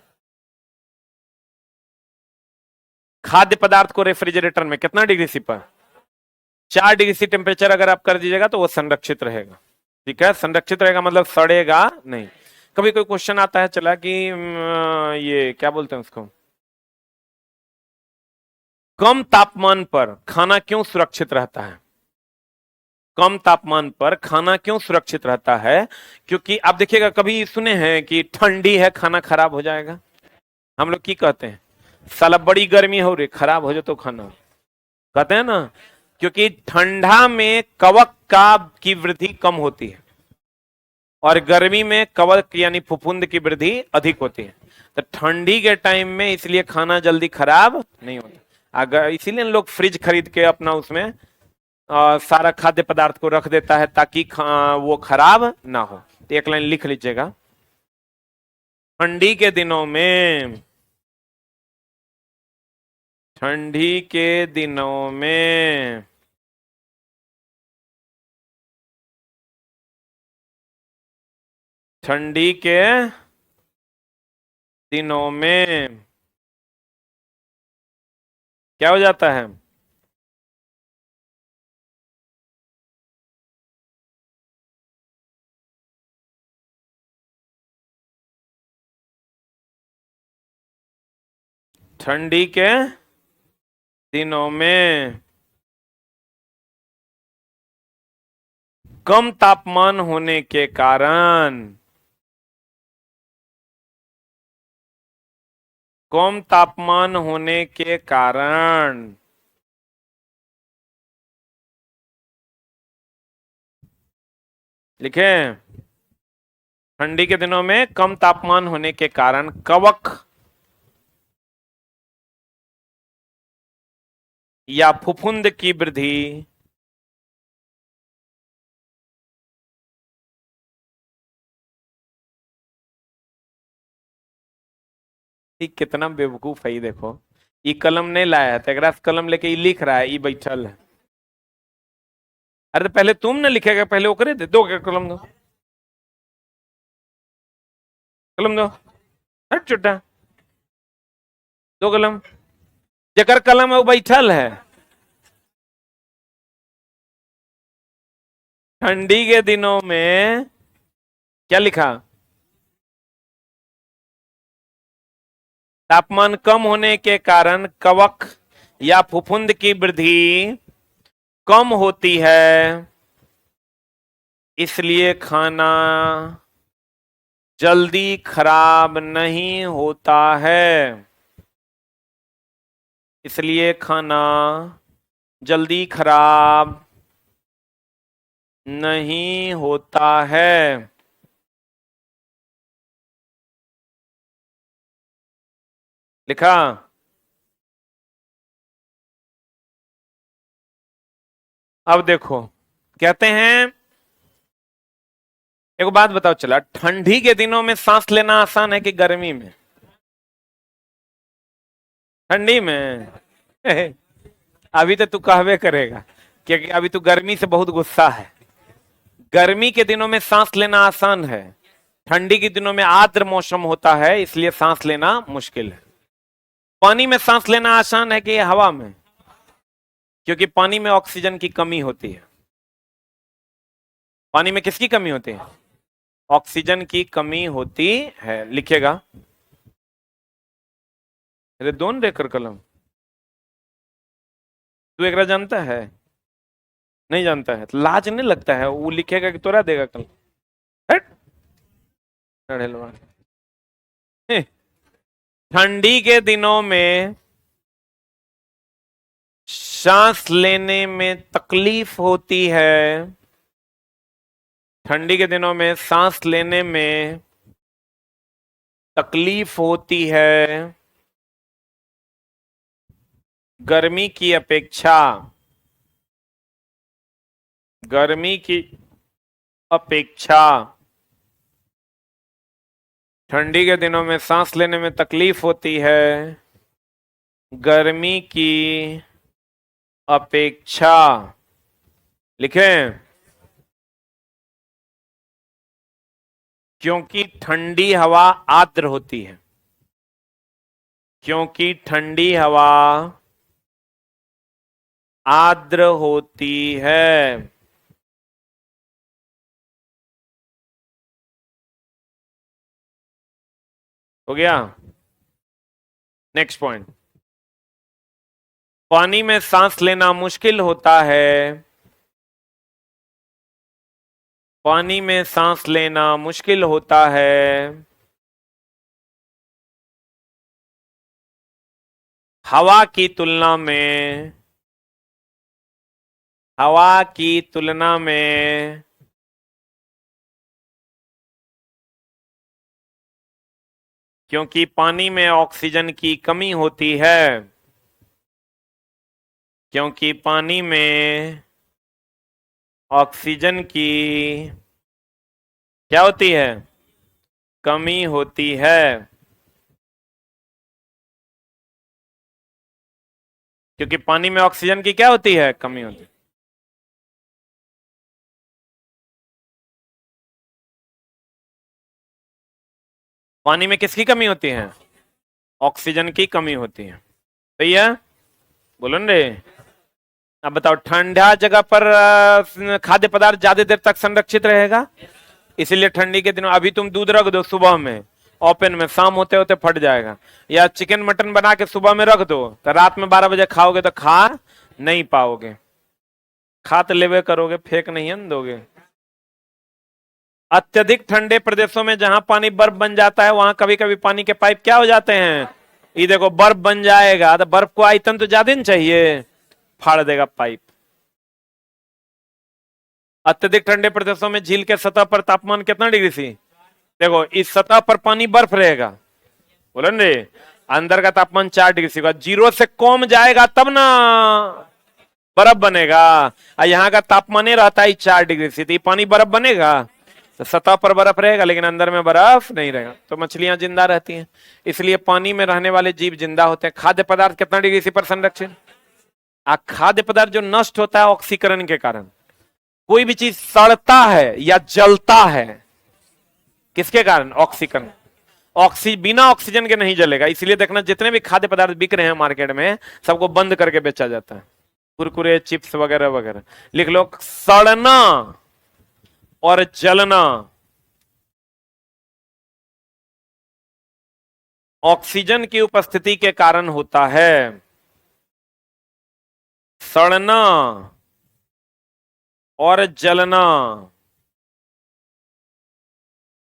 खाद्य पदार्थ को रेफ्रिजरेटर में कितना डिग्री सी पर? 4 डिग्री सी टेम्परेचर अगर आप कर दीजिएगा तो वो संरक्षित रहेगा। ठीक है, संरक्षित रहेगा मतलब सड़ेगा नहीं। कभी कोई क्वेश्चन आता है चला कि ये क्या बोलते हैं उसको, कम तापमान पर खाना क्यों सुरक्षित रहता है? कम तापमान पर खाना क्यों सुरक्षित रहता है? क्योंकि आप देखिएगा, कभी सुने हैं कि ठंडी है खाना खराब हो जाएगा? हम लोग की कहते हैं, साला बड़ी गर्मी हो रही खराब हो जाए तो खाना, कहते हैं ना, क्योंकि ठंडा में कवक का की वृद्धि कम होती है और गर्मी में कवक यानी फफूंद की वृद्धि अधिक होती है। तो ठंडी के टाइम में इसलिए खाना जल्दी खराब नहीं होता। अगर इसीलिए लोग फ्रिज खरीद के अपना उसमें सारा खाद्य पदार्थ को रख देता है ताकि वो खराब ना हो। तो एक लाइन लिख लीजिएगा, ठंडी के दिनों में, ठंडी के दिनों में ठंडी के दिनों में क्या हो जाता है? ठंडी के दिनों में कम तापमान होने के कारण, कम तापमान होने के कारण लिखे, ठंडी के दिनों में कम तापमान होने के कारण कवक या फफूंद की वृद्धि कितना बेवकूफ है। ये देखो, ये कलम नहीं लाया है, तेरा कलम लेके ये लिख रहा है, ये बैठल है। अरे तो पहले तुम ना लिखेगा, पहले वो करे दो क्या, कलम दो, कलम दो, हट चुट्टा। दो कलम। जेकर कलम है वो बैठल है। ठंडी के दिनों में क्या लिखा? तापमान कम होने के कारण कवक या फफूंद की वृद्धि कम होती है, इसलिए खाना जल्दी खराब नहीं होता है। इसलिए खाना जल्दी खराब नहीं होता है। लिखा? अब देखो, कहते हैं, एक बात बताओ, चला ठंडी के दिनों में सांस लेना आसान है कि गर्मी में? ठंडी में। अभी तो तू कहवे करेगा, क्योंकि अभी तू गर्मी से बहुत गुस्सा है। गर्मी के दिनों में सांस लेना आसान है, ठंडी के दिनों में आर्द्र मौसम होता है, इसलिए सांस लेना मुश्किल है। पानी में सांस लेना आसान है कि हवा में? क्योंकि पानी में ऑक्सीजन की कमी होती है। पानी में किसकी कमी होती है? ऑक्सीजन की कमी होती है। लिखेगा? अरे दोन लेकर कलम। तू एक जानता है? नहीं जानता है? लाज नहीं लगता है? वो लिखेगा कि तोरा देगा कल? ठंडी के दिनों में सांस लेने में तकलीफ होती है। ठंडी के दिनों में सांस लेने में तकलीफ होती है गर्मी की अपेक्षा। गर्मी की अपेक्षा ठंडी के दिनों में सांस लेने में तकलीफ होती है गर्मी की अपेक्षा। लिखें? क्योंकि ठंडी हवा आर्द्र होती है। क्योंकि ठंडी हवा आर्द्र होती है। हो गया? Next point. पानी में सांस लेना मुश्किल होता है। पानी में सांस लेना मुश्किल होता है हवा की तुलना में। हवा की तुलना में क्योंकि पानी में ऑक्सीजन की कमी होती है। क्योंकि पानी में ऑक्सीजन की क्या होती है? कमी होती है। क्योंकि पानी में ऑक्सीजन की क्या होती है? कमी होती है। पानी में किसकी कमी होती है? ऑक्सीजन की कमी होती है। सही है? बोलो रे। अब बताओ, ठंडा जगह पर खाद्य पदार्थ ज्यादा देर तक संरक्षित रहेगा, इसीलिए ठंडी के दिनों अभी तुम दूध रख दो सुबह में ओपन में, शाम होते होते फट जाएगा। या चिकन मटन बना के सुबह में रख दो तो रात में 12 बजे खाओगे तो खा नहीं पाओगे। खा तो लेवे करोगे, फेंक नहीं दोगे। अत्यधिक ठंडे प्रदेशों में जहां पानी बर्फ बन जाता है वहां कभी कभी पानी के पाइप क्या हो जाते हैं? ये देखो, बर्फ बन जाएगा तो बर्फ को आयतन तो ज्यादा नहीं चाहिए, फाड़ देगा पाइप। अत्यधिक ठंडे प्रदेशों में झील के सतह पर तापमान कितना डिग्री सी? देखो, इस सतह पर पानी बर्फ रहेगा, बोलो रे, अंदर का तापमान 4 डिग्री सी होगा। 0 से कम जाएगा तब ना बर्फ बनेगा। और यहाँ का तापमान रहता है 4 डिग्री सी, तो ये पानी बर्फ बनेगा? तो सतह पर बर्फ रहेगा लेकिन अंदर में बर्फ नहीं रहेगा, तो मछलियां जिंदा रहती हैं। इसलिए पानी में रहने वाले जीव जिंदा होते हैं। खाद्य पदार्थ कितना डिग्री सी पर संरक्षित? खाद्य पदार्थ जो नष्ट होता है ऑक्सीकरण के कारण। कोई भी चीज सड़ता है या जलता है किसके कारण? ऑक्सीकरण। बिना ऑक्सीजन के नहीं जलेगा। इसलिए देखना जितने भी खाद्य पदार्थ बिक रहे हैं मार्केट में सबको बंद करके बेचा जाता है, कुरकुरे चिप्स वगैरह वगैरह। लिख लो, सड़ना और जलना ऑक्सीजन की उपस्थिति के कारण होता है। सड़ना और जलना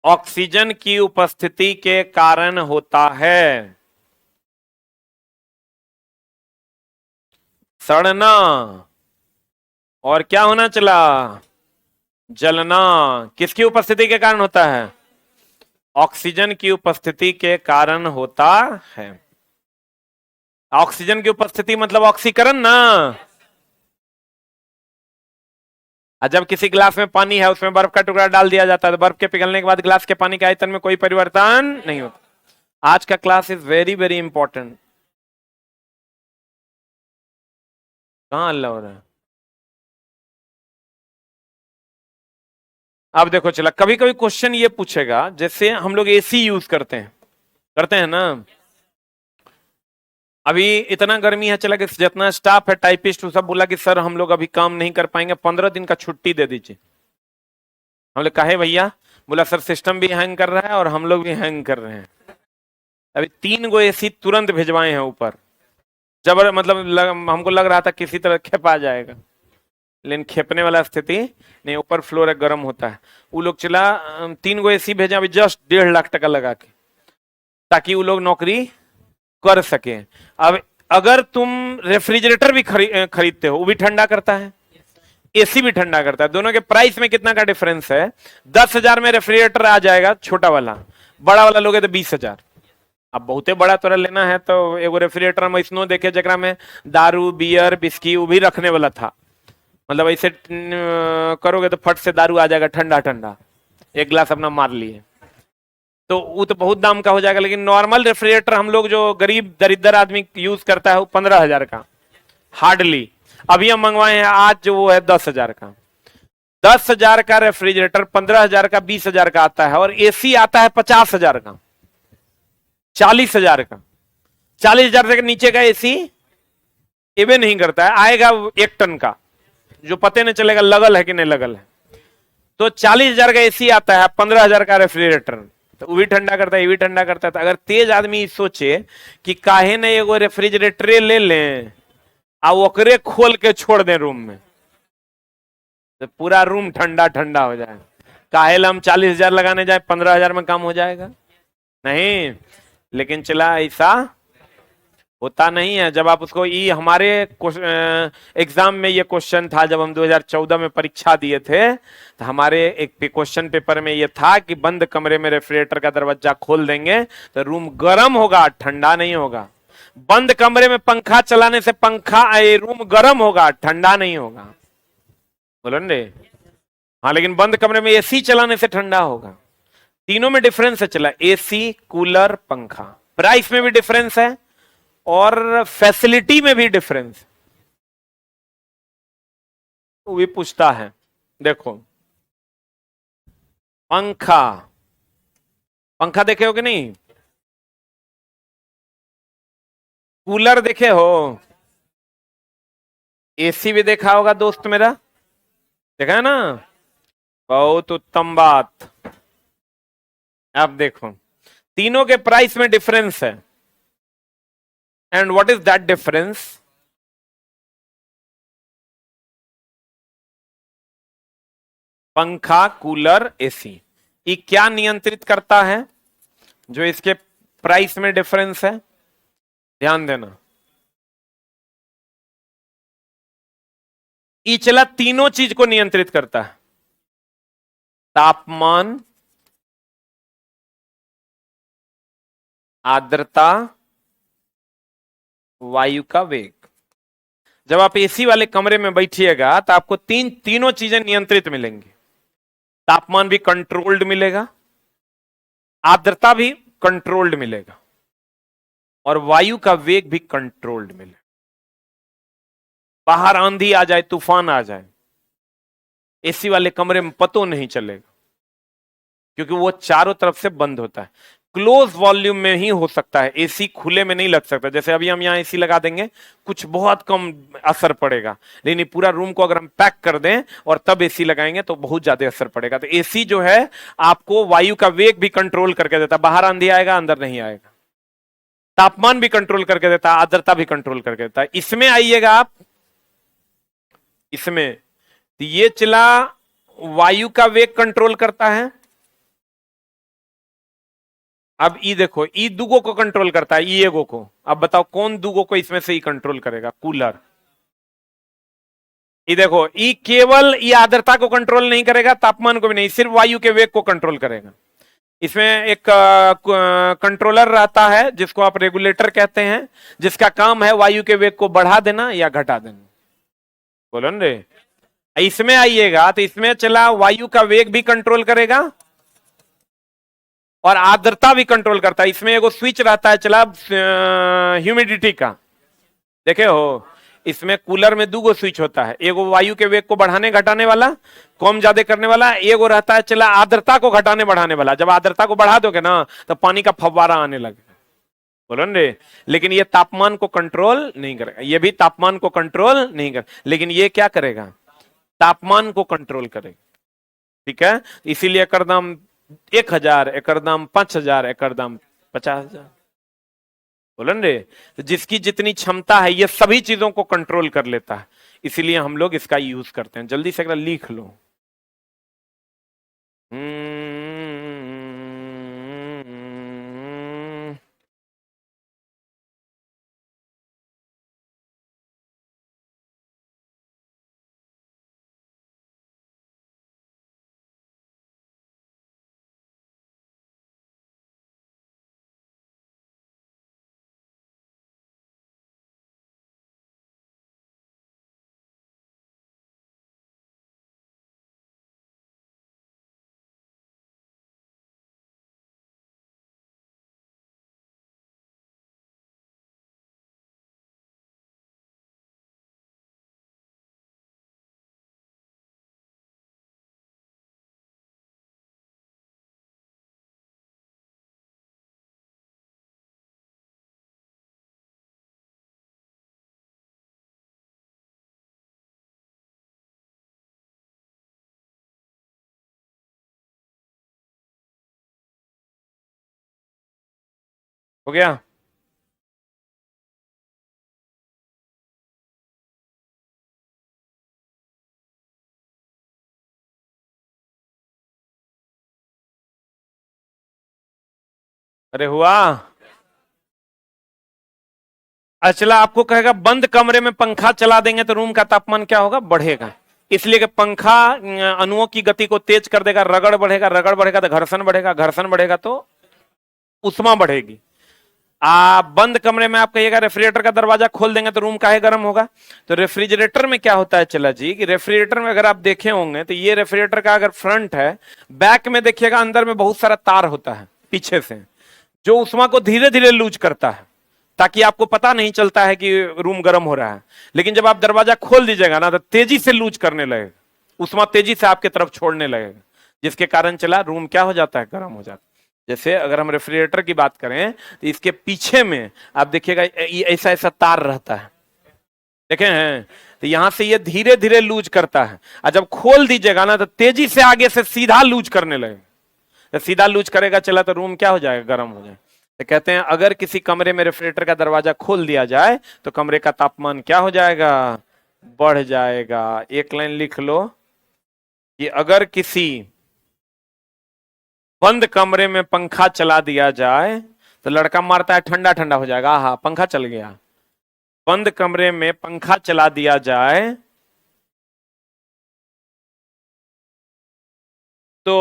ऑक्सीजन की उपस्थिति के कारण होता है। सड़ना और क्या होना चला, जलना किसकी उपस्थिति के कारण होता है, ऑक्सीजन की उपस्थिति के कारण होता है। ऑक्सीजन की उपस्थिति मतलब ऑक्सीकरण ना। जब किसी गिलास में पानी है उसमें बर्फ का टुकड़ा डाल दिया जाता है तो बर्फ के पिघलने के बाद गिलास के पानी के आयतन में कोई परिवर्तन नहीं होता। आज का class is very very important. कहां हल्ला हो रहा है? अब देखो चला, कभी कभी क्वेश्चन ये पूछेगा, जैसे हम लोग एसी यूज करते हैं ना। अभी इतना गर्मी है, चला कि जितना स्टाफ है टाइपिस्ट वो सब बोला कि सर हम लोग अभी काम नहीं कर पाएंगे, 15 दिन का छुट्टी दे दीजिए। हम लोग कहे भैया, बोला सर सिस्टम भी हैंग कर रहा है और हम लोग भी हैंग कर रहे हैं। अभी 3 गो एसी तुरंत भिजवाए हैं ऊपर, जबर मतलब हमको लग रहा था किसी तरह खेपा जाएगा, लेकिन खेपने वाला स्थिति नहीं, ऊपर फ्लोर है, गर्म होता है। वो लोग चला 3 गो एसी भेजा अभी जस्ट 1.5 लाख टका लगा के, ताकि वो लोग नौकरी कर सके। अब अगर तुम रेफ्रिजरेटर भी खरीदते हो, वो भी ठंडा करता है, एसी भी ठंडा करता है। दोनों के प्राइस में कितना का डिफरेंस है? 10,000 में रेफ्रिजरेटर आ जाएगा छोटा वाला, बड़ा वाला लोगे तो 20,000। अब बहुते बड़ा तोरा लेना है तो एगो रेफ्रिजरेटर में इसनो देखे जरा में दारू बियर बिस्की वो भी रखने वाला था, मतलब ऐसे करोगे तो फट से दारू आ जाएगा ठंडा ठंडा, एक गिलास अपना मार लिए, तो वो तो बहुत दाम का हो जाएगा। लेकिन नॉर्मल रेफ्रिजरेटर हम लोग जो गरीब दरिद्र आदमी यूज करता है वो 15,000 का हार्डली। अभी हम मंगवाए हैं आज जो वो है 10,000 का। 10,000 का रेफ्रिजरेटर 15,000 का 20,000 का आता है, और एसी आता है 50,000 का 40,000 का। 40,000 से नीचे का एसी एवे नहीं करता है, आएगा 1 टन का, जो पते नहीं चलेगा लगल है कि नहीं लगल है। तो 40,000 का एसी आता है, 15,000 का रेफ्रिजरेटर, तो वो भी ठंडा करता है, ये भी ठंडा करता है। तो अगर तेज आदमी सोचे कि काहे ने एगो रेफ्रिजरेटर ले लें आ ओकरे खोल के छोड़ दें रूम में, तो पूरा रूम ठंडा ठंडा हो जाए, काहे हम 40,000 लगाने जाए, 15,000 में काम हो जाएगा नहीं। लेकिन चला ऐसा होता नहीं है। जब आप उसको हमारे एग्जाम में ये क्वेश्चन था, जब हम 2014 में परीक्षा दिए थे, तो हमारे एक क्वेश्चन पेपर में ये था कि बंद कमरे में रेफ्रिजरेटर का दरवाजा खोल देंगे तो रूम गर्म होगा, ठंडा नहीं होगा। बंद कमरे में पंखा चलाने से रूम गर्म होगा, ठंडा नहीं होगा। बोलो ने? हाँ, लेकिन बंद कमरे में एसी चलाने से ठंडा होगा। तीनों में डिफरेंस है। चला, एसी कूलर पंखा, प्राइस में भी डिफरेंस है और फैसिलिटी में भी डिफरेंस। वो भी पूछता है, देखो पंखा, पंखा देखे हो कि नहीं? कूलर देखे हो? एसी भी देखा होगा दोस्त मेरा, देखा है ना? बहुत उत्तम बात। अब देखो तीनों के प्राइस में डिफरेंस है। And what is that difference? पंखा कूलर एसी, ये क्या नियंत्रित करता है जो इसके प्राइस में डिफरेंस है? ध्यान देना, ये चला तीनों चीज को नियंत्रित करता है। तापमान, आर्द्रता, वायु का वेग। जब आप एसी वाले कमरे में बैठिएगा तो आपको तीनों चीजें नियंत्रित मिलेंगी। तापमान भी कंट्रोल्ड मिलेगा, आर्द्रता भी कंट्रोल्ड मिलेगा, और वायु का वेग भी कंट्रोल्ड मिलेगा। बाहर आंधी आ जाए, तूफान आ जाए, एसी वाले कमरे में पतो नहीं चलेगा, क्योंकि वो चारों तरफ से बंद होता है। क्लोज वॉल्यूम में ही हो सकता है, एसी खुले में नहीं लग सकता। जैसे अभी हम यहाँ एसी लगा देंगे, कुछ बहुत कम असर पड़ेगा, लेकिन पूरा रूम को अगर हम पैक कर दें और तब एसी लगाएंगे तो बहुत ज्यादा असर पड़ेगा। तो एसी जो है आपको वायु का वेग भी कंट्रोल करके देता है, बाहर आंधी आएगा अंदर नहीं आएगा, तापमान भी कंट्रोल करके देता है, आर्द्रता भी कंट्रोल करके देता है। इसमें आइएगा आप, इसमें तो ये चला वायु का वेग कंट्रोल करता है। अब ई देखो, ई दुगो को कंट्रोल करता है, ई एगो को। अब बताओ कौन दुगो को इसमें से ही कंट्रोल करेगा? कूलर। ई देखो, ई केवल ई आर्द्रता को कंट्रोल नहीं करेगा, तापमान को भी नहीं, सिर्फ वायु के वेग को कंट्रोल करेगा। इसमें एक कंट्रोलर रहता है जिसको आप रेगुलेटर कहते हैं, जिसका काम है वायु के वेग को बढ़ा देना या घटा देना। बोलो न रे। इसमें आइएगा तो इसमें चला वायु का वेग भी कंट्रोल करेगा और आर्द्रता भी कंट्रोल करता है। इसमें एगो स्विच रहता है चला ह्यूमिडिटी का, देखे हो। इसमें कूलर में दो स्विच होता है, एगो वायु के वेग को बढ़ाने घटाने वाला, कम ज्यादा करने वाला, एगो रहता है चला आर्द्रता को घटाने बढ़ाने वाला। जब आर्द्रता को बढ़ा दोगे ना तो पानी का फव्वारा आने लगेगा। बोलो रे। लेकिन ये तापमान को कंट्रोल नहीं करेगा, ये भी तापमान को कंट्रोल नहीं कर, लेकिन ये क्या करेगा? तापमान को कंट्रोल करेगा। ठीक है, इसीलिए एकर दाम 1000, एकर दाम 5000, एकर दाम 50000। बोलन रे। तो जिसकी जितनी क्षमता है ये सभी चीजों को कंट्रोल कर लेता है, इसीलिए हम लोग इसका यूज करते हैं। जल्दी से अगर लिख लो। हो गया? अरे हुआ। अचला आपको कहेगा बंद कमरे में पंखा चला देंगे तो रूम का तापमान क्या होगा? बढ़ेगा। इसलिए कि पंखा अणुओं की गति को तेज कर देगा, रगड़ बढ़ेगा, रगड़ बढ़ेगा तो घर्षण बढ़ेगा, घर्षण बढ़ेगा तो उष्मा बढ़ेगी। बंद कमरे में आप कहिएगा रेफ्रिजरेटर का दरवाजा खोल देंगे तो रूम काहे गर्म होगा? तो रेफ्रिजरेटर में क्या होता है चला जी, कि रेफ्रिजरेटर में अगर आप देखे होंगे तो ये रेफ्रिजरेटर का अगर फ्रंट है, बैक में देखिएगा अंदर में बहुत सारा तार होता है पीछे से, जो उष्मा को धीरे धीरे लूज करता है, ताकि आपको पता नहीं चलता है कि रूम गर्म हो रहा है। लेकिन जब आप दरवाजा खोल दीजिएगा ना तो तेजी से लूज करने लगेगा, उष्मा तेजी से आपके तरफ छोड़ने लगेगा, जिसके कारण चला रूम क्या हो जाता है? गर्म हो जाता है। जैसे अगर हम रेफ्रिजरेटर की बात करें तो इसके पीछे में आप देखिएगा ऐसा ऐसा तार रहता है, देखे हैं? तो यहां से ये धीरे धीरे लूज करता है, और जब खोल दीजिएगा ना तो तेजी से आगे से सीधा लूज करने लगेगा। तो सीधा लूज करेगा चला तो रूम क्या हो जाएगा? गर्म हो जाएगा। तो कहते हैं अगर किसी कमरे में रेफ्रिजरेटर का दरवाजा खोल दिया जाए तो कमरे का तापमान क्या हो जाएगा? बढ़ जाएगा। एक लाइन लिख लो कि अगर किसी बंद कमरे में पंखा चला दिया जाए तो लड़का मारता है ठंडा ठंडा हो जाएगा, हाँ पंखा चल गया। बंद कमरे में पंखा चला दिया जाए तो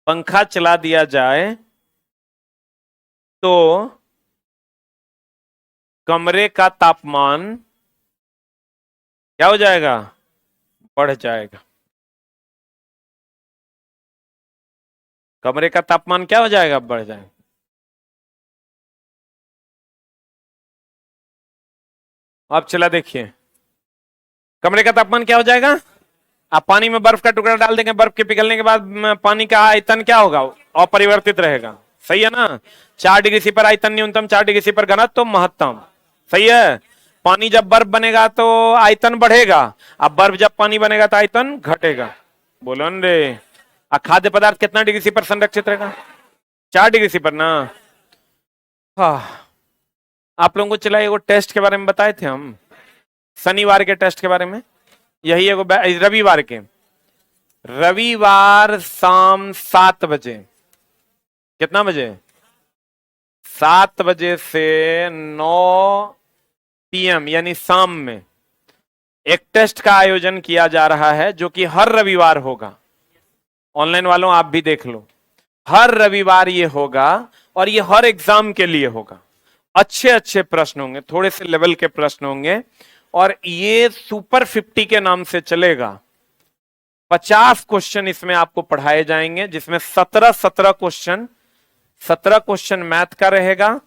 पंखा चला दिया जाए तो कमरे का तापमान क्या हो जाएगा? बढ़ जाएगा। कमरे का तापमान क्या हो जाएगा? बढ़ जाएगा। अब चला देखिए, कमरे का तापमान क्या हो जाएगा? आप पानी में बर्फ का टुकड़ा डाल देंगे, बर्फ के पिघलने के बाद पानी का आयतन क्या होगा? अपरिवर्तित रहेगा। सही है ना? 4 डिग्री सी पर आयतन न्यूनतम, 4 डिग्री सी पर घनत्व तो महत्तम। सही है। पानी जब बर्फ बनेगा तो आयतन बढ़ेगा, अब बर्फ जब पानी बनेगा तो आयतन घटेगा। बोलो न रे। खाद्य पदार्थ कितना डिग्री सी पर संरक्षित रहेगा? 4 डिग्री सी पर ना। आप लोगों को चला एगो टेस्ट के बारे में बताए थे हम, शनिवार के टेस्ट के बारे में। यही एगो रविवार के, रविवार शाम 7 बजे। कितना बजे? 7 बजे से 9 PM यानी शाम में एक टेस्ट का आयोजन किया जा रहा है, जो कि हर रविवार होगा। ऑनलाइन वालों आप भी देख लो, हर रविवार ये होगा और ये हर एग्जाम के लिए होगा। अच्छे अच्छे प्रश्न होंगे, थोड़े से लेवल के प्रश्न होंगे, और ये सुपर 50 के नाम से चलेगा। 50 क्वेश्चन इसमें आपको पढ़ाए जाएंगे, जिसमें 17 क्वेश्चन, 17 क्वेश्चन मैथ का रहेगा,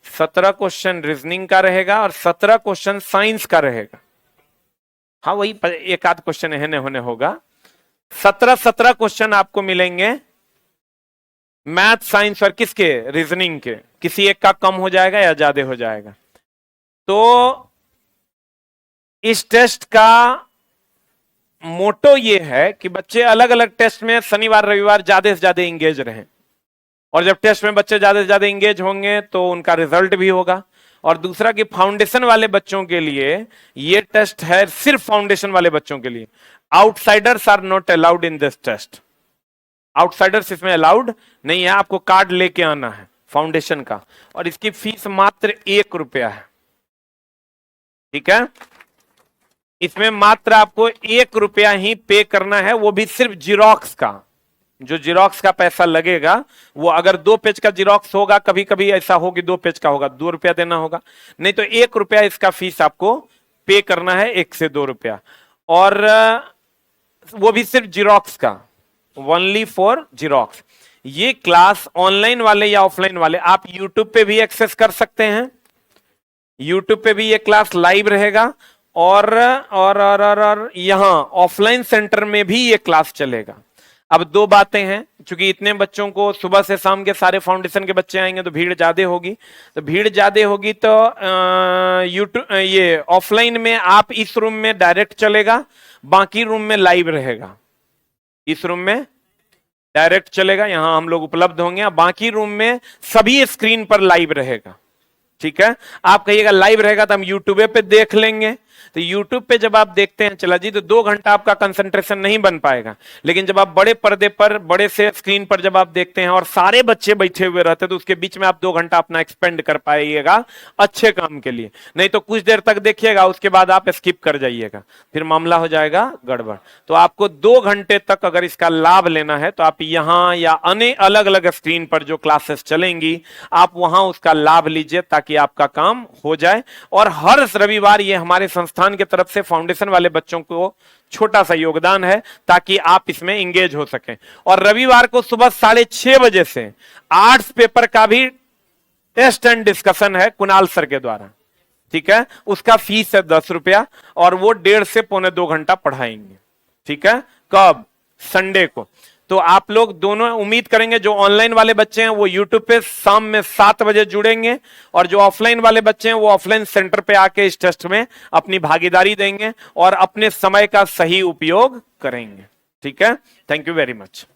17 क्वेश्चन रीजनिंग का रहेगा और 17 क्वेश्चन साइंस का रहेगा। हाँ, वही एक आध क्वेश्चन एहने होने होगा। 17 क्वेश्चन आपको मिलेंगे मैथ, साइंस और किसके? रीजनिंग के। किसी एक का कम हो जाएगा या ज्यादा हो जाएगा। तो इस टेस्ट का मोटो ये है कि बच्चे अलग अलग टेस्ट में शनिवार रविवार ज्यादा से ज्यादा इंगेज रहें, और जब टेस्ट में बच्चे ज्यादा से ज्यादा इंगेज होंगे तो उनका रिजल्ट भी होगा। और दूसरा कि फाउंडेशन वाले बच्चों के लिए ये टेस्ट है, सिर्फ फाउंडेशन वाले बच्चों के लिए। Outsiders are not allowed in this test. Outsiders इसमें अलाउड नहीं है। आपको कार्ड लेके आना है फाउंडेशन का, और इसकी फीस मात्र 1 रुपया है। ठीक है, इसमें मात्र आपको 1 रुपया ही पे करना है, वो भी सिर्फ जीरोक्स का। जो जीरोक्स का पैसा लगेगा वो, अगर 2 पेज का जीरोक्स होगा, कभी कभी ऐसा हो कि 2 पेज का होगा, 2 रुपया देना होगा, नहीं तो 1 रुपया इसका फीस आपको पे करना है, 1 से 2 रुपया। और वो भी सिर्फ जीरोक्स का, ओनली फॉर जीरोक्स। ये क्लास ऑनलाइन वाले या ऑफलाइन वाले, आप यूट्यूब पे भी एक्सेस कर सकते हैं। यूट्यूब पे भी ये क्लास लाइव रहेगा, और यहां ऑफलाइन सेंटर में भी ये क्लास चलेगा। अब 2 बातें हैं, क्योंकि इतने बच्चों को सुबह से शाम के सारे फाउंडेशन के बच्चे आएंगे तो भीड़ ज्यादा होगी। तो भीड़ ज्यादा होगी तो यूट्यूब ये ऑफलाइन में आप इस रूम में डायरेक्ट चलेगा, बाकी रूम में लाइव रहेगा। इस रूम में डायरेक्ट चलेगा, यहां हम लोग उपलब्ध होंगे, बाकी रूम में सभी स्क्रीन पर लाइव रहेगा। ठीक है, आप कहिएगा लाइव रहेगा तो हम यूट्यूब पे देख लेंगे। तो यूट्यूब पे जब आप देखते हैं चला जी, तो 2 घंटा आपका कंसंट्रेशन नहीं बन पाएगा। लेकिन जब आप बड़े पर्दे पर, बड़े से स्क्रीन पर जब आप देखते हैं और सारे बच्चे बैठे हुए रहते हैं, तो उसके बीच में आप 2 घंटा अपना एक्सपेंड कर पाइएगा अच्छे काम के लिए। नहीं तो कुछ देर तक देखिएगा, उसके बाद आप स्किप कर जाइएगा, फिर मामला हो जाएगा गड़बड़। तो आपको 2 घंटे तक अगर इसका लाभ लेना है तो आप यहां या अन्य अलग अलग स्क्रीन पर जो क्लासेस चलेंगी, आप वहां उसका लाभ लीजिए, ताकि आपका काम हो जाए। और हर रविवार ये हमारे संस्थान की तरफ से फाउंडेशन वाले बच्चों को छोटा सा योगदान है, ताकि आप इसमें इंगेज हो सकें। और रविवार को सुबह 6:30 बजे से आर्ट्स पेपर का भी टेस्ट एंड डिस्कशन है कुणाल सर के द्वारा। ठीक है, उसका फीस है 10 रुपया, और वो 1.5 से पौने 2 घंटा पढ़ाएंगे। ठीक है, कब? संडे को। तो आप लोग दोनों उम्मीद करेंगे, जो ऑनलाइन वाले बच्चे हैं वो यूट्यूब पे शाम में 7 बजे जुड़ेंगे, और जो ऑफलाइन वाले बच्चे हैं वो ऑफलाइन सेंटर पे आके इस टेस्ट में अपनी भागीदारी देंगे और अपने समय का सही उपयोग करेंगे। ठीक है, thank you very much.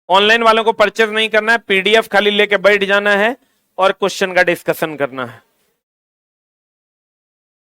Online वालों को परचेज नहीं करना है, पीडीएफ खाली लेके बैठ जाना है और क्वेश्चन का डिस्कशन करना है।